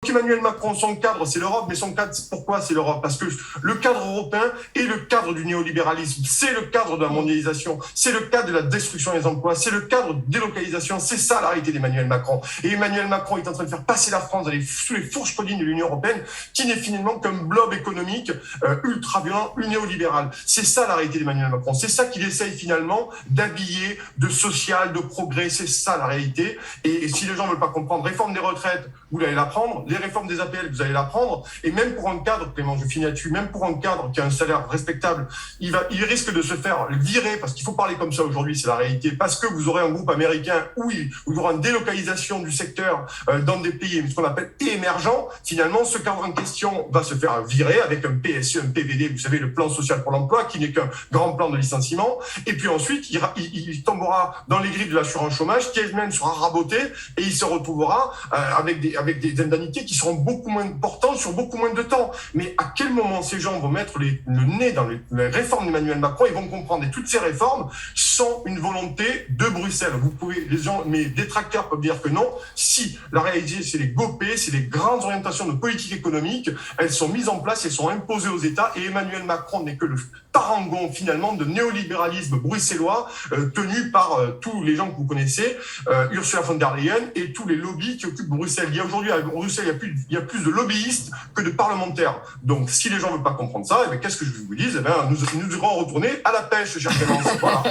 Emmanuel Macron, son cadre, c'est l'Europe, mais son cadre, pourquoi c'est l'Europe? Parce que le cadre européen est le cadre du néolibéralisme, c'est le cadre de la mondialisation, c'est le cadre de la destruction des emplois, c'est le cadre de délocalisation, c'est ça la réalité d'Emmanuel Macron. Et Emmanuel Macron est en train de faire passer la France sous les fourches codines de l'Union européenne, qui n'est finalement qu'un blob économique ultra-violent, néolibéral. C'est ça la réalité d'Emmanuel Macron. C'est ça qu'il essaye finalement d'habiller de social, de progrès. C'est ça la réalité. Et si les gens ne veulent pas comprendre, réforme des retraites, vous allez la prendre. Les réformes des APL, vous allez la prendre. Et même pour un cadre, Clément, je finis là-dessus, même pour un cadre qui a un salaire respectable, il risque de se faire virer, parce qu'il faut parler comme ça aujourd'hui, c'est la réalité, parce que vous aurez un groupe américain où il y aura une délocalisation du secteur dans des pays, ce qu'on appelle émergents. Finalement, ce cadre en question va se faire virer avec un PSE, un PVD, vous savez, le plan social pour l'emploi, qui n'est qu'un grand plan de licenciement. Et puis ensuite, il tombera dans les grilles de l'assurance chômage, qui elle-même sera rabotée, et il se retrouvera avec des indemnités qui seront beaucoup moins importantes sur beaucoup moins de temps. Mais à quel moment ces gens vont mettre le nez dans les réformes d'Emmanuel Macron? Ils vont comprendre. Et toutes ces réformes sont une volonté de Bruxelles. Vous pouvez, les gens, mes détracteurs peuvent dire que non. Si, la réalité, c'est les GOPÉ, c'est les grandes orientations de politique économique. Elles sont mises en place, elles sont imposées aux États. Et Emmanuel Macron n'est que le parangon, finalement, de néolibéralisme bruxellois, tenu par tous les gens que vous connaissez, Ursula von der Leyen et tous les lobbies qui occupent Bruxelles. Il y a aujourd'hui, à Bruxelles, il y a plus de lobbyistes que de parlementaires. Donc, si les gens ne veulent pas comprendre ça, eh bien, qu'est-ce que je vous dis? Eh bien, nous devrons retourner à la pêche, chers Clémence. Voilà.